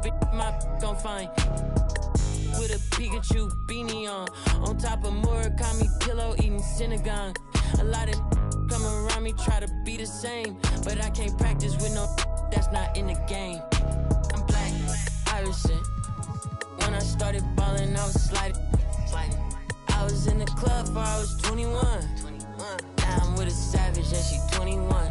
bitch my gon' find. With a Pikachu beanie on top of Murakami pillow eating synagogue. A lot of come around me try to be the same, but I can't practice with no that's not in the game. I'm black, Irishman. When I started balling, I was sliding. I was in the club before I was 21. Now I'm with a savage and she 21.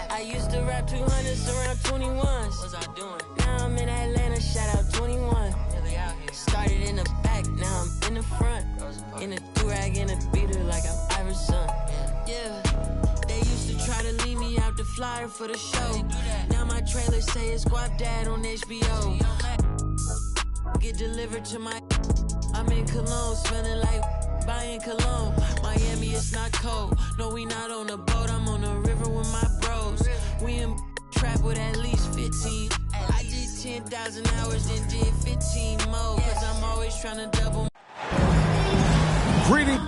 I used to rap 200s around 21s. What was I doing? Now I'm in Atlanta, shout out 21. Started in the back, now I'm in the front. In a do-rag, in a beater like I'm Iverson. Yeah, they used to try to leave me out the flyer for the show. Now my trailer say it's Guap Dad on HBO. Get delivered to my... I'm in Cologne, smelling like buying cologne. Miami, it's not cold. No, we not on a boat, I'm on the river with my bros. We in trap with at least 15. I did 10,000 hours, then did 15 more. Cause I'm always trying to double. Greeting.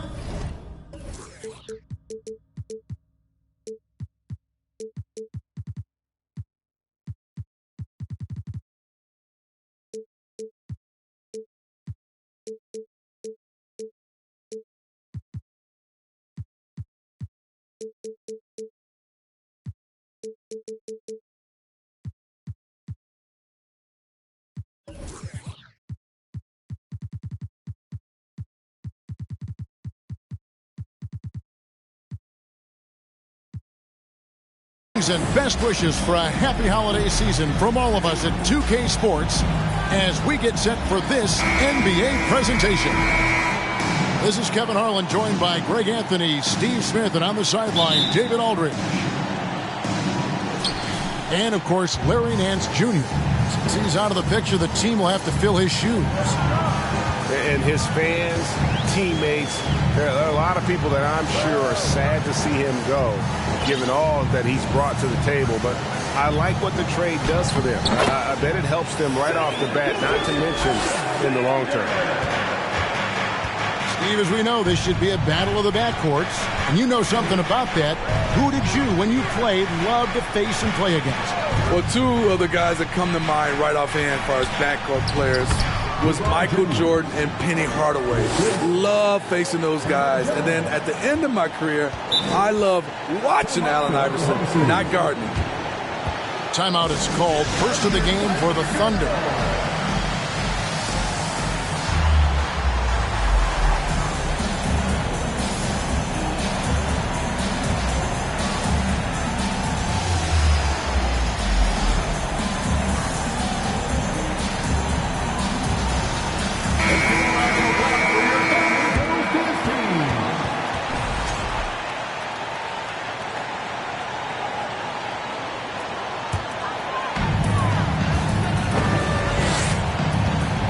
And best wishes for a happy holiday season from all of us at 2K Sports as we get set for this NBA presentation. This is Kevin Harlan, joined by Greg Anthony, Steve Smith, and on the sideline, David Aldridge. And, of course, Larry Nance Jr. Since he's out of the picture, the team will have to fill his shoes. And his fans, teammates, there are a lot of people that I'm sure are sad to see him go, given all that he's brought to the table. But I like what the trade does for them. I bet it helps them right off the bat, not to mention in the long term. Steve, as we know, this should be a battle of the backcourts. And you know something about that. Who did you, when you played, love to face and play against? Well, two of the guys that come to mind right offhand for as backcourt players was Michael Jordan and Penny Hardaway. Love facing those guys. And then at the end of my career, I love watching Allen Iverson, not guarding. Timeout is called. First of the game for the Thunder.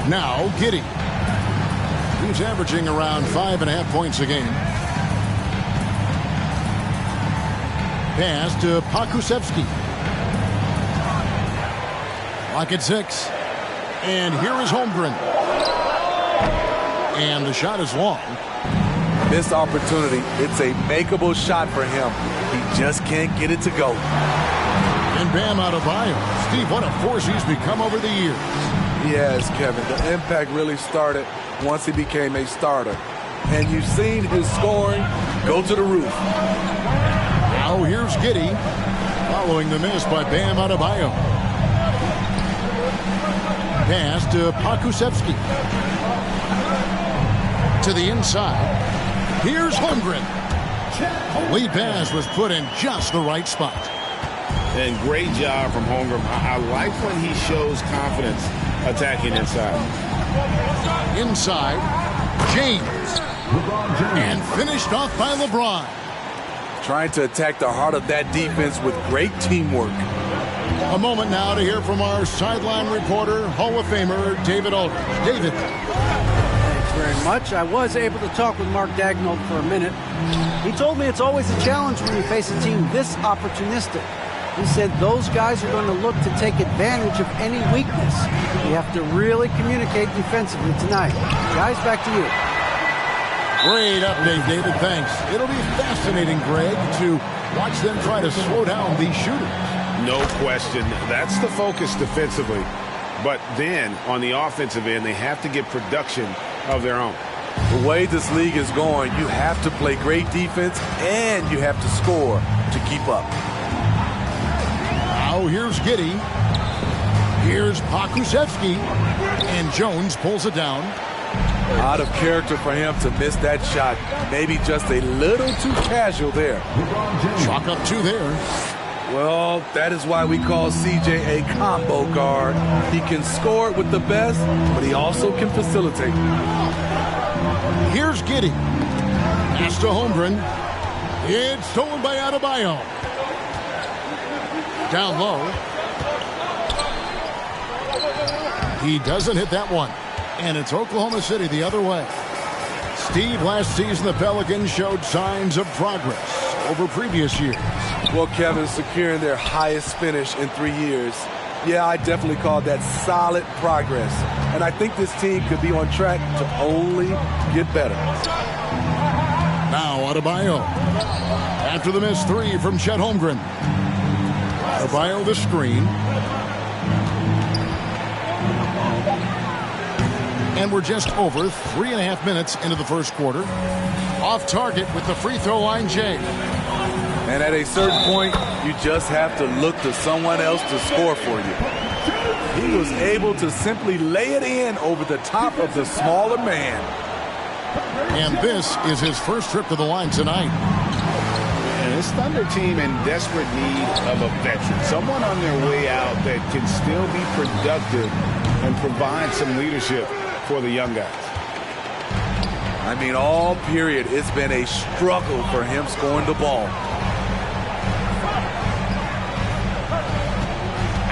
Now, Giddey, who's averaging around 5.5 points a game. Pass to Pakusevsky. Clock at 6. And here is Holmgren. And the shot is long. Missed opportunity. It's a makeable shot for him. He just can't get it to go. And Bam Adebayo. Steve, what a force he's become over the years. Yes, Kevin. The impact really started once he became a starter. And you've seen his scoring go to the roof. Now here's Giddey, following the miss by Bam Adebayo. Pass to Pakusevsky. To the inside. Here's Holmgren. A lead pass was put in just the right spot. And great job from Holmgren. I like when he shows confidence attacking inside. Inside, James. And finished off by LeBron. Trying to attack the heart of that defense with great teamwork. A moment now to hear from our sideline reporter, Hall of Famer David Aldridge. David. Thanks very much. I was able to talk with Mark Daigneault for a minute. He told me it's always a challenge when you face a team this opportunistic. He said those guys are going to look to take advantage of any weakness. You have to really communicate defensively tonight. Guys, back to you. Great update, David. Thanks. It'll be fascinating, Greg, to watch them try to slow down these shooters. No question. That's the focus defensively. But then on the offensive end, they have to get production of their own. The way this league is going, you have to play great defense and you have to score to keep up. Now here's Giddey. Here's Pokusevski. And Jones pulls it down. Out of character for him to miss that shot. Maybe just a little too casual there. Chalk up 2 there. Well, that is why we call CJ a combo guard. He can score it with the best, but he also can facilitate. Here's Giddey. Pass to Holmgren. It's stolen by Adebayo. Down low. He doesn't hit that one. And it's Oklahoma City the other way. Steve, last season the Pelicans showed signs of progress over previous years. Well, Kevin, securing their highest finish in 3 years. Yeah, I definitely call that solid progress. And I think this team could be on track to only get better. Now Adebayo. After the missed 3 from Chet Holmgren. Adebayo the screen. And we're just over 3.5 minutes into the first quarter. Off target with the free throw line, Jay. And at a certain point, you just have to look to someone else to score for you. He was able to simply lay it in over the top of the smaller man. And this is his first trip to the line tonight. And this Thunder team in desperate need of a veteran. Someone on their way out that can still be productive and provide some leadership for the young guys. I mean, all period, it's been a struggle for him scoring the ball.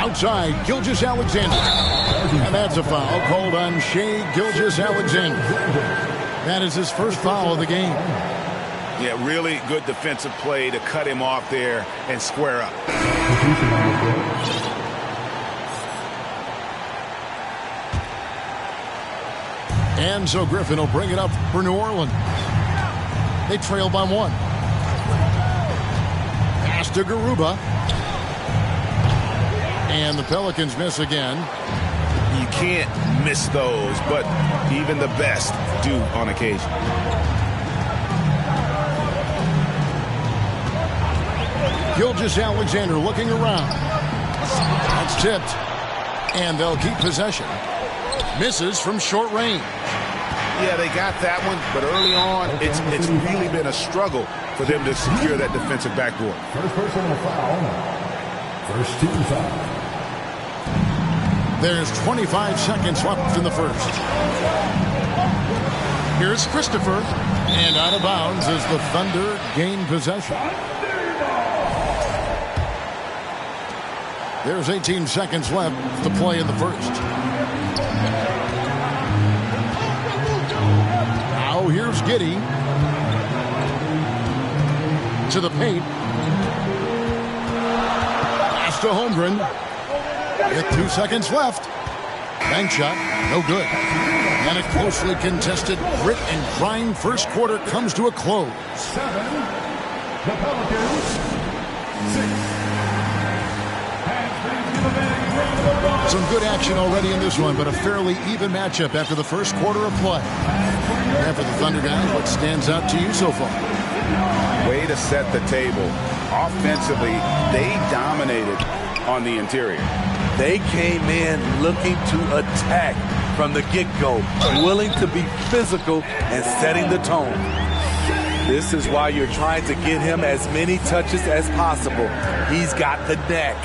Outside, Gilgeous-Alexander. And that's a foul called on Shai Gilgeous-Alexander. That is his first foul of the game. Yeah, really good defensive play to cut him off there and square up. And so Griffin will bring it up for New Orleans. They trail by 1. Pass to Garuba. And the Pelicans miss again. You can't miss those, but even the best do on occasion. Gilgeous-Alexander looking around. That's tipped. And they'll keep possession. Misses from short range. Yeah, they got that one, but early on, it's really been a struggle for them to secure that defensive backboard. First personal foul. First team foul. There's 25 seconds left in the first. Here's Christopher. And out of bounds as the Thunder gain possession. There's 18 seconds left to play in the first. Now here's Giddey. To the paint. Pass to Holmgren. With 2 seconds left. Bank shot, no good. And a closely contested grit and grind first quarter comes to a close. 7. The Pelicans. 6. Some good action already in this one, but a fairly even matchup after the first quarter of play. And for the Thunder guys, what stands out to you so far? Way to set the table. Offensively, they dominated on the interior. They came in looking to attack from the get-go, willing to be physical and setting the tone. This is why you're trying to get him as many touches as possible. He's got the neck.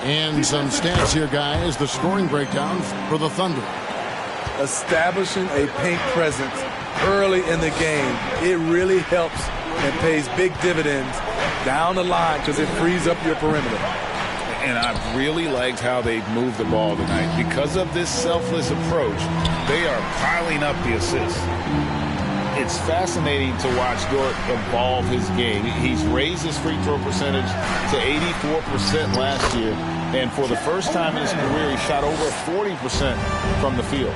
And some stats here, guys. The scoring breakdown for the Thunder. Establishing a paint presence early in the game, it really helps and pays big dividends down the line because it frees up your perimeter. And I've really liked how they've moved the ball tonight. Because of this selfless approach, they are piling up the assists. It's fascinating to watch Dort evolve his game. He's raised his free throw percentage to 84% last year. And for the first time in his career, he shot over 40% from the field.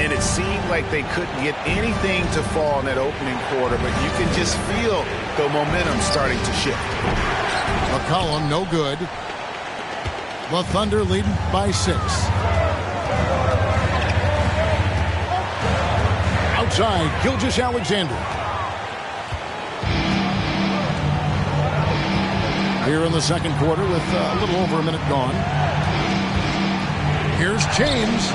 And it seemed like they couldn't get anything to fall in that opening quarter, but you can just feel the momentum starting to shift. McCollum, no good. The Thunder leading by 6. Outside, Gilgeous-Alexander. Here in the second quarter with a little over a minute gone. Here's James.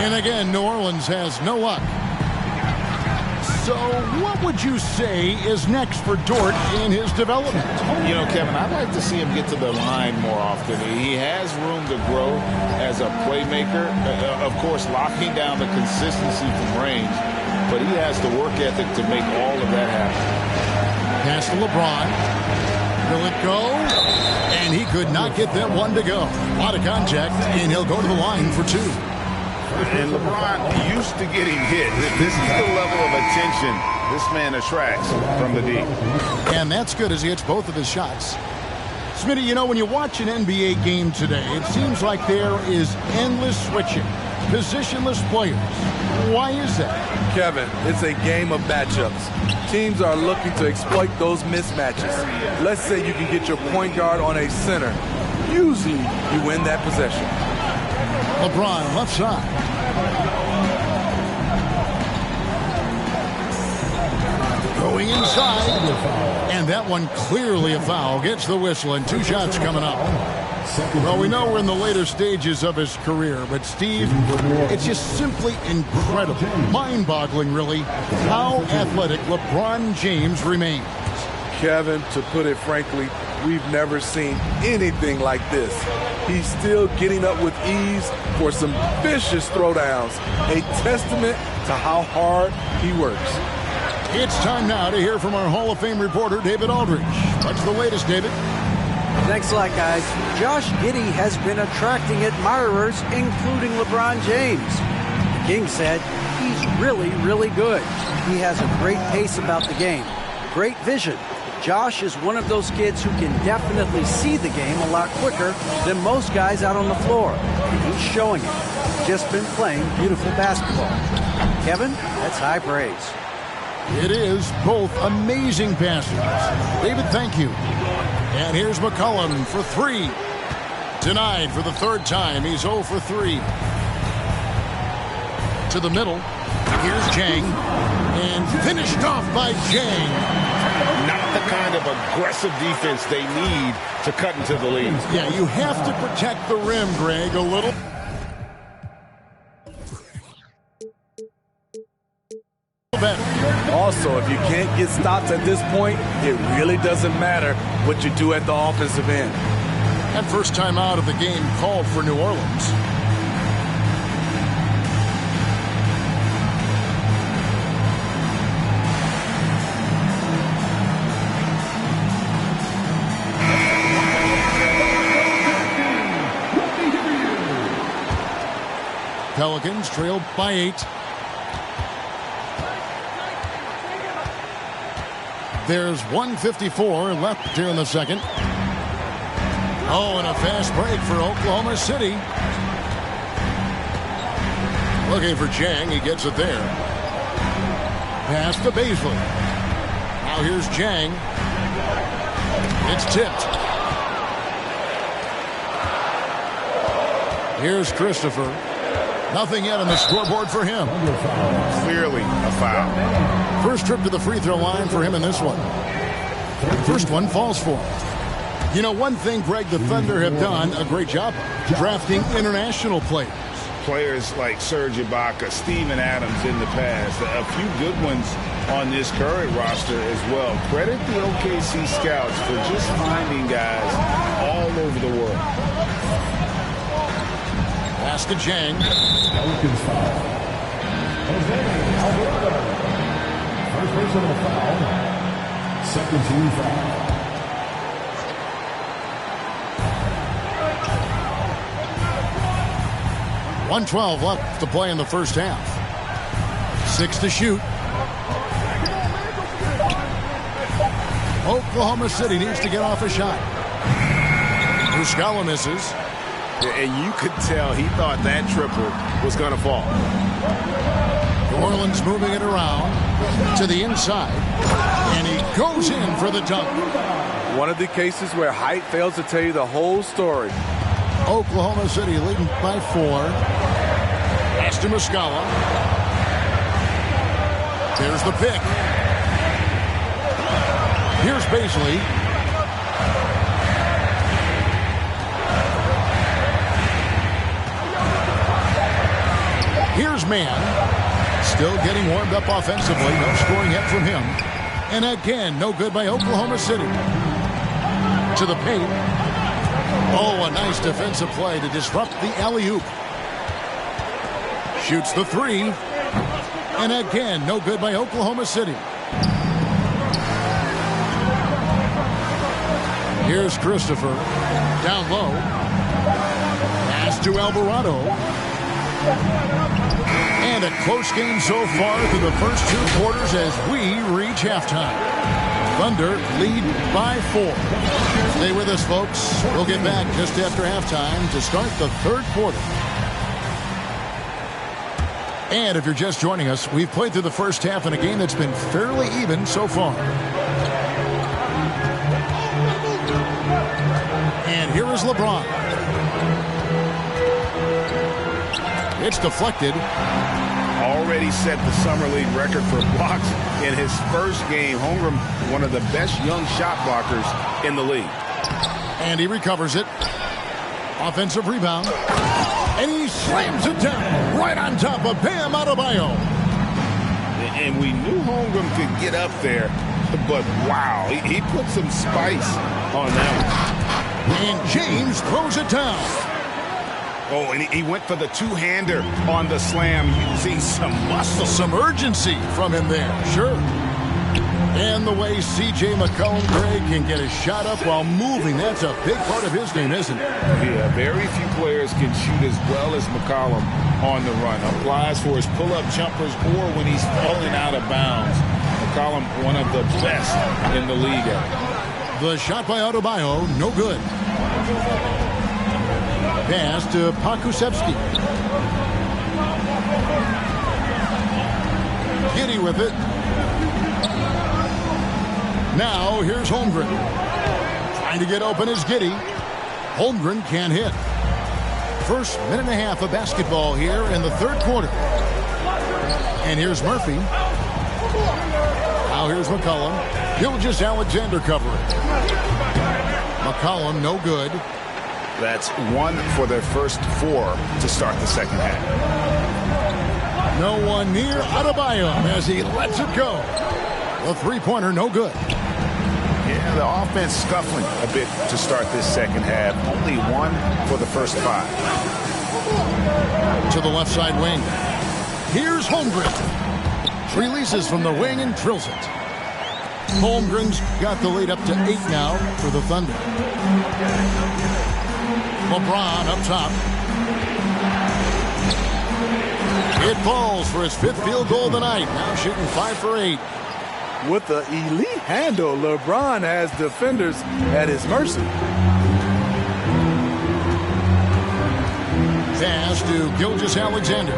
And again, New Orleans has no luck. So what would you say is next for Dort in his development? You know, Kevin, I'd like to see him get to the line more often. He has room to grow as a playmaker. Of course, locking down the consistency from range. But he has the work ethic to make all of that happen. Pass to LeBron. Will it go? And he could not get that one to go. A lot of contact, and he'll go to the line for 2. And LeBron used to getting hit. This is the level of attention this man attracts from the D. And that's good as he hits both of his shots. Smitty, you know, when you watch an NBA game today, it seems like there is endless switching, positionless players. Why is that? Kevin, it's a game of matchups. Teams are looking to exploit those mismatches. Let's say you can get your point guard on a center. Usually, you win that possession. LeBron, left side. Going inside. And that one clearly a foul. Gets the whistle and 2 shots coming up. Well, we know we're in the later stages of his career, but Steve, it's just simply incredible, mind-boggling really, how athletic LeBron James remains. Kevin, to put it frankly, we've never seen anything like this. He's still getting up with ease for some vicious throwdowns, a testament to how hard he works. It's time now to hear from our Hall of Fame reporter, David Aldridge. What's the latest, David? Thanks a lot, guys. Josh Giddey has been attracting admirers, including LeBron James. The King said he's really, really good. He has a great pace about the game, great vision. Josh is one of those kids who can definitely see the game a lot quicker than most guys out on the floor. And he's showing it. Just been playing beautiful basketball. Kevin, that's high praise. It is both amazing passes. David, thank you. And here's McCollum for 3. Denied for the 3rd time. He's 0 for 3. To the middle. Here's Jang. And finished off by Jang. Not the kind of aggressive defense they need to cut into the lead. Yeah, you have to protect the rim, Greg, a little. Also, if you can't get stops at this point, it really doesn't matter what you do at the offensive end. And first time out of the game called for New Orleans. Pelicans trailed by 8. There's 1:54 left here in the second. Oh, and a fast break for Oklahoma City. Looking for Jang. He gets it there. Pass to Baisley. Now here's Jang. It's tipped. Here's Christopher. Nothing yet on the scoreboard for him. Clearly a foul. First trip to the free throw line for him in this one. First one falls for him. You know, one thing, Greg, the Thunder have done a great job of drafting international players. Players like Serge Ibaka, Steven Adams in the past, a few good ones on this current roster as well. Credit the OKC scouts for just finding guys all over the world. Pass to Jang. Pelicans foul. Jose Alvarado. First personal foul. Second team foul. .112 left to play in the first half. 6 to shoot. Oklahoma City needs to get off a shot. Muscala misses. And you could tell he thought that triple was going to fall. New Orleans moving it around to the inside. And he goes in for the dunk. One of the cases where height fails to tell you the whole story. Oklahoma City leading by 4. Pass to Muscala. There's the pick. Here's Baisley. Here's Mann. Still getting warmed up offensively. No scoring yet from him. And again, no good by Oklahoma City. To the paint. Oh, a nice defensive play to disrupt the alley-oop. Shoots the 3. And again, no good by Oklahoma City. Here's Christopher. Down low. Pass to Alvarado. And a close game so far through the first 2 quarters as we reach halftime. Thunder lead by 4. Stay with us, folks. We'll get back just after halftime to start the 3rd quarter. And if you're just joining us, we've played through the first half in a game that's been fairly even so far. And here is LeBron. It's deflected. Already set the summer league record for blocks in his first game. Holmgren, one of the best young shot blockers in the league. And he recovers it. Offensive rebound. And he slams it down right on top of Bam Adebayo. And we knew Holmgren could get up there, but wow, he put some spice on that one. And James throws it down. Oh, and he went for the two-hander on the slam, using some muscle. Some urgency from him there, sure. And the way C.J. McCollum, Greg, can get a shot up while moving, that's a big part of his game, isn't it? Yeah, very few players can shoot as well as McCollum on the run. Applies for his pull-up jumpers or when he's falling out of bounds. McCollum, one of the best in the league at it. The shot by Adebayo, no good. Pass to Pokusevski. Giddy with it. Now here's Holmgren. Trying to get open is Giddy. Holmgren can't hit. First minute and a half of basketball here in the 3rd quarter. And here's Murphy. Now here's McCollum. Gilgeous Alexander covering. McCollum no good. That's 1 for their first 4 to start the second half. No one near Adebayo as he lets it go. The three-pointer no good. Yeah, the offense scuffling a bit to start this second half. Only 1 for the first 5. To the left side wing. Here's Holmgren. Releases from the wing and drills it. Holmgren's got the lead up to 8 now for the Thunder. LeBron up top. It falls for his 5th field goal of the night. Now shooting 5 for 8. With the elite handle, LeBron has defenders at his mercy. Pass to Gilgeous Alexander.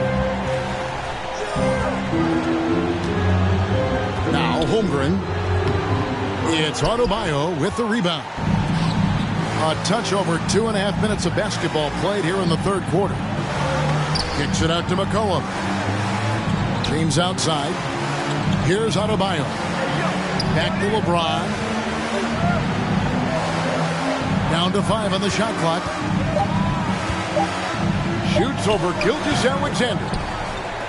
Now Holmgren. It's Adebayo with the rebound. A touch over 2.5 minutes of basketball played here in the 3rd quarter. Kicks it out to McCollum. James outside. Here's Adebayo. Back to LeBron. Down to 5 on the shot clock. Shoots over Gilgeous Alexander.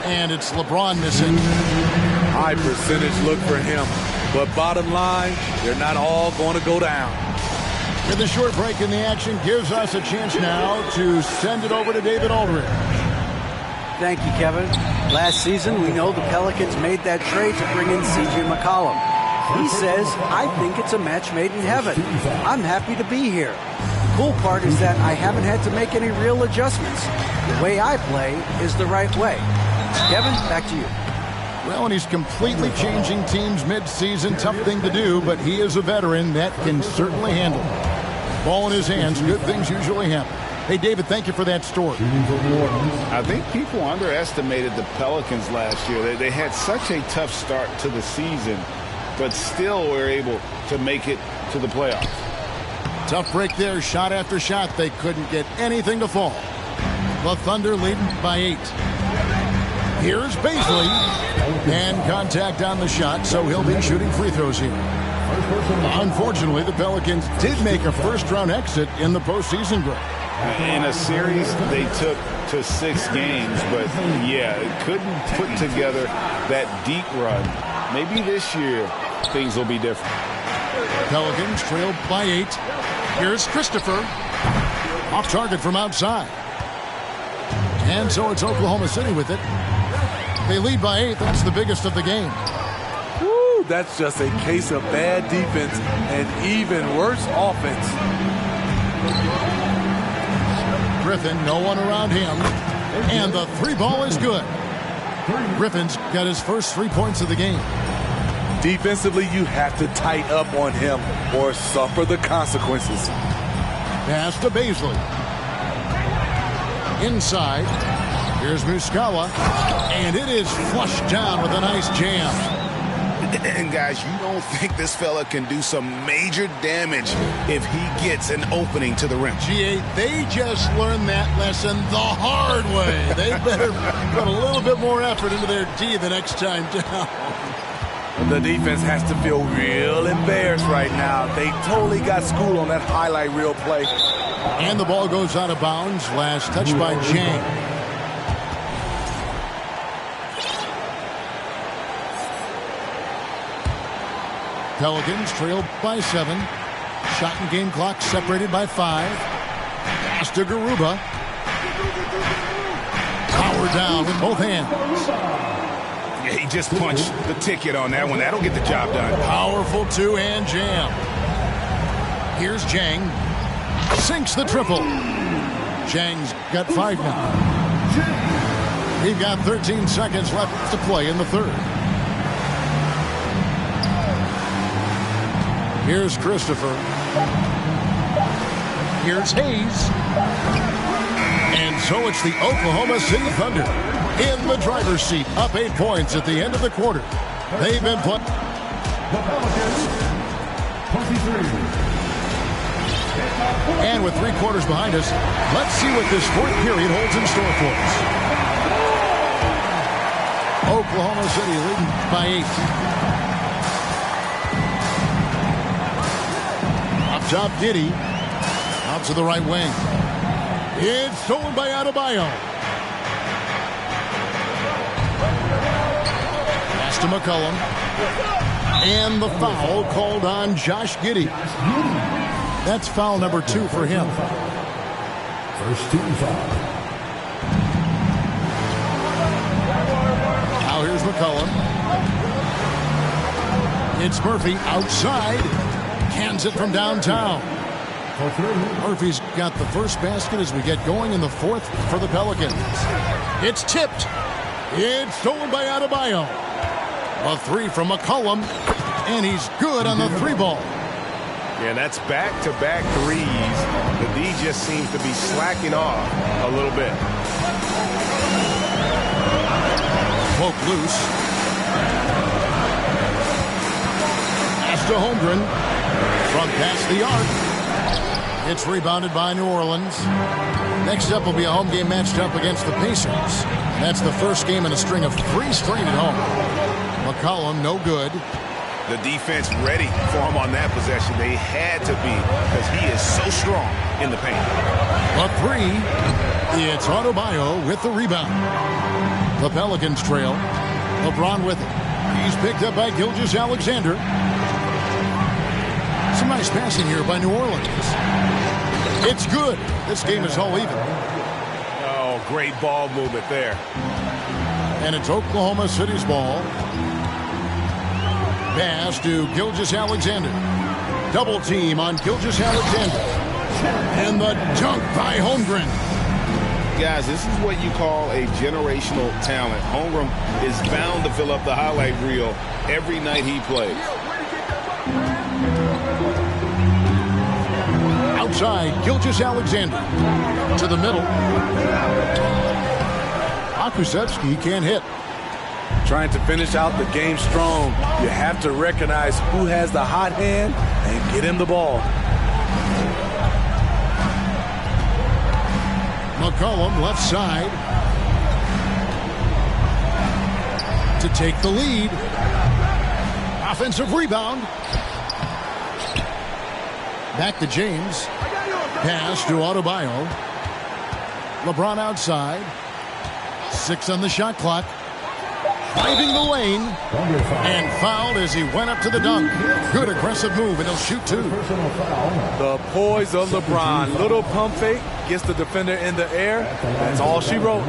And it's LeBron missing. High percentage look for him. But bottom line, they're not all going to go down. And the short break in the action gives us a chance now to send it over to David Aldridge. Thank you, Kevin. Last season, we know the Pelicans made that trade to bring in C.J. McCollum. He says, I think it's a match made in heaven. I'm happy to be here. The cool part is that I haven't had to make any real adjustments. The way I play is the right way. Kevin, back to you. Well, and he's completely changing teams mid-season. Tough thing to do, but he is a veteran that can certainly handle it. Ball in his hands, good things usually happen. Hey, David, thank you for that story. I think people underestimated the Pelicans last year. They had such a tough start to the season, but still were able to make it to the playoffs. Tough break there, shot after shot. They couldn't get anything to fall. The Thunder leading by 8. Here's Baisley. And contact on the shot, so he'll be shooting free throws here. Unfortunately, the Pelicans did make a first-round exit in the postseason break. In a series they took to 6 games, but yeah, it couldn't put together that deep run. Maybe this year things will be different. Pelicans trail by 8. Here's Christopher. Off target from outside. And so it's Oklahoma City with it. They lead by 8. That's the biggest of the game. Woo, that's just a case of bad defense and even worse offense. Griffin, no one around him. And the 3 ball is good. Griffin's got his first 3 points of the game. Defensively, you have to tighten up on him or suffer the consequences. Pass to Baisley. Inside. Here's Muscala. And it is flushed down with a nice jam. And guys, you don't think this fella can do some major damage if he gets an opening to the rim. G8, they just learned that lesson the hard way. They better put a little bit more effort into their D the next time down. The defense has to feel real embarrassed right now. They totally got schooled on that highlight reel play. And the ball goes out of bounds. Last touch by Jang. Pelicans trail by 7. Shot and game clock separated by 5. Pass to Garuba. Power down with both hands. Yeah, he just punched the ticket on that one. That'll get the job done. Powerful 2-hand jam. Here's Jang. Sinks the triple. Jang's got 5 now. We've got 13 seconds left to play in the third. Here's Christopher. Here's Hayes. And so it's the Oklahoma City Thunder in the driver's seat, up 8 points at the end of the quarter. They've been playing. And with 3 quarters behind us, let's see what this 4th period holds in store for us. Oklahoma City leading by 8. Up top, Diddy. Out to the right wing. It's stolen by Adebayo. Pass to McCollum. And the foul called on Josh Giddey. That's foul number 2 for him. First team foul. Now here's McCollum. It's Murphy outside. Cans it from downtown. Murphy's got the first basket as we get going in the 4th for the Pelicans. It's tipped. It's stolen by Adebayo. A 3 from McCollum. And he's good on the 3 ball. Yeah, and that's back-to-back threes. The D just seems to be slacking off a little bit. Poke loose. Pass to Holmgren. From past the arc. It's rebounded by New Orleans. Next up will be a home game matched up against the Pacers. That's the first game in a string of 3 straight at home. McCollum, no good. The defense ready for him on that possession. They had to be because he is so strong in the paint. A 3. It's Adebayo with the rebound. The Pelicans trail. LeBron with it. He's picked up by Gilgeous-Alexander. Some nice passing here by New Orleans. It's good. This game is all even. Oh, great ball movement there. And it's Oklahoma City's ball. Pass to Gilgeous-Alexander. Double team on Gilgeous-Alexander. And the dunk by Holmgren. Guys, this is what you call a generational talent. Holmgren is bound to fill up the highlight reel every night he plays. Outside, Gilgeous-Alexander. To the middle. Akusevsky can't hit. Trying to finish out the game strong. You have to recognize who has the hot hand and get him the ball. McCollum left side to take the lead. Offensive rebound. Back to James. Pass to Adebayo. LeBron outside. 6 on the shot clock. Driving the lane. And fouled as he went up to the dunk. Good aggressive move, and he'll shoot 2. The poise of LeBron. Little pump fake. Gets the defender in the air. That's all she wrote.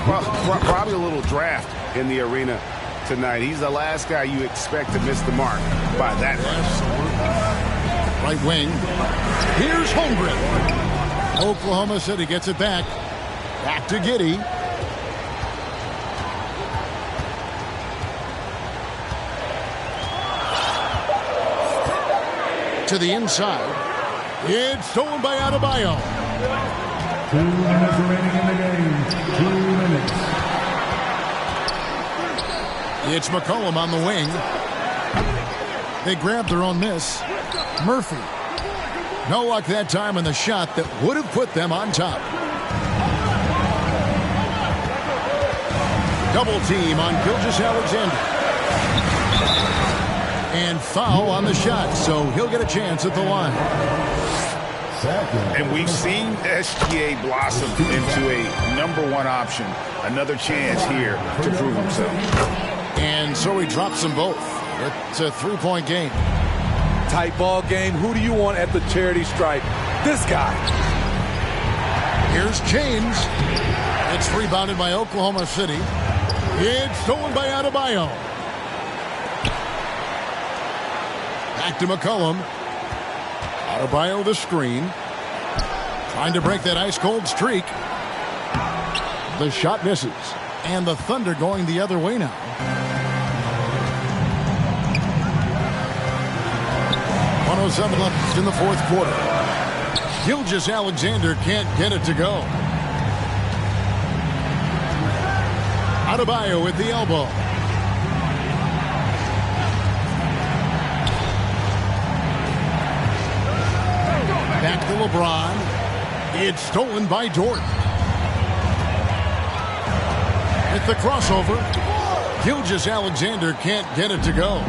Probably a little draft in the arena tonight. He's the last guy you expect to miss the mark by that much. Right wing. Here's Holmgren. Oklahoma City gets it back. Back to Giddey. To the inside. It's stolen by Adebayo. 2 minutes remaining in the game. 2 minutes. It's McCollum on the wing. They grabbed their own miss. Murphy. No luck that time in the shot that would have put them on top. Double team on Gilgeous-Alexander. And foul on the shot, so he'll get a chance at the line. And we've seen SGA blossom into a #1 option. Another chance here to prove himself. And so he drops them both. It's a 3-point game. Tight ball game. Who do you want at the charity stripe? This guy. Here's James. It's rebounded by Oklahoma City. It's stolen by Adebayo. Back to McCollum. Adebayo the screen. Trying to break that ice-cold streak. The shot misses. And the Thunder going the other way now. .107 left in the 4th quarter. Gilgeous-Alexander can't get it to go. Adebayo with the elbow. Back to LeBron. It's stolen by Dort. With the crossover, Gilgeous-Alexander can't get it to go.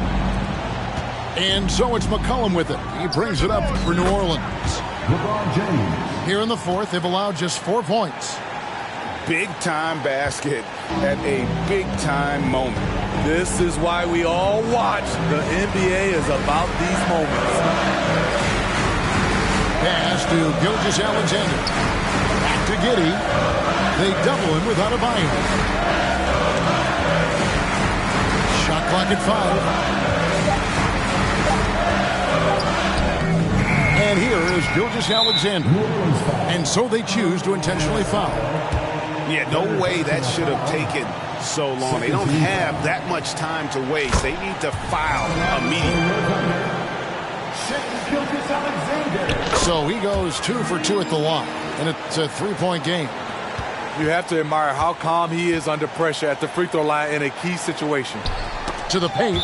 And so it's McCollum with it. He brings it up for New Orleans. LeBron James. Here in the 4th, they've allowed just 4 points. Big-time basket at a big-time moment. This is why we all watch. The NBA is about these moments. Pass to Gilgeous-Alexander. Back to Giddey. They double him with Adebayo. Shot clock at 5. And here is Gilgeous-Alexander. And so they choose to intentionally foul. Yeah, no way that should have taken so long. They don't have that much time to waste. They need to foul immediately. So he goes 2 for 2 at the line. And it's a 3-point game. You have to admire how calm he is under pressure at the free throw line in a key situation. To the paint.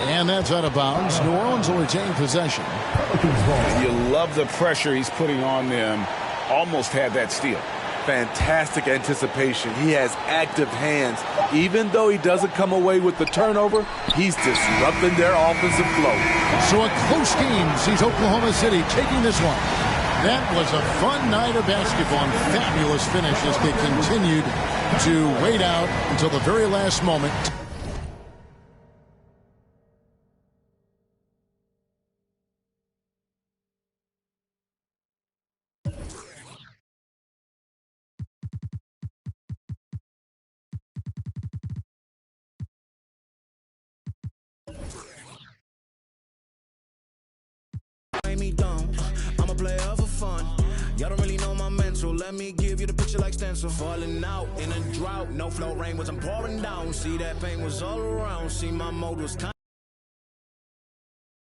And that's out of bounds. New Orleans will retain possession. You love the pressure he's putting on them. Almost had that steal. Fantastic anticipation. He has active hands. Even though he doesn't come away with the turnover, he's disrupting their offensive flow. So a close game sees Oklahoma City taking this one. That was a fun night of basketball and fabulous finish as they continued to wait out until the very last moment. Me dumb. I'm a player for fun. Y'all don't really know my mental. Let me give you the picture like stencil. Falling out in a drought. No flow rain wasn't pouring down. See that pain was all around. See my mode was kind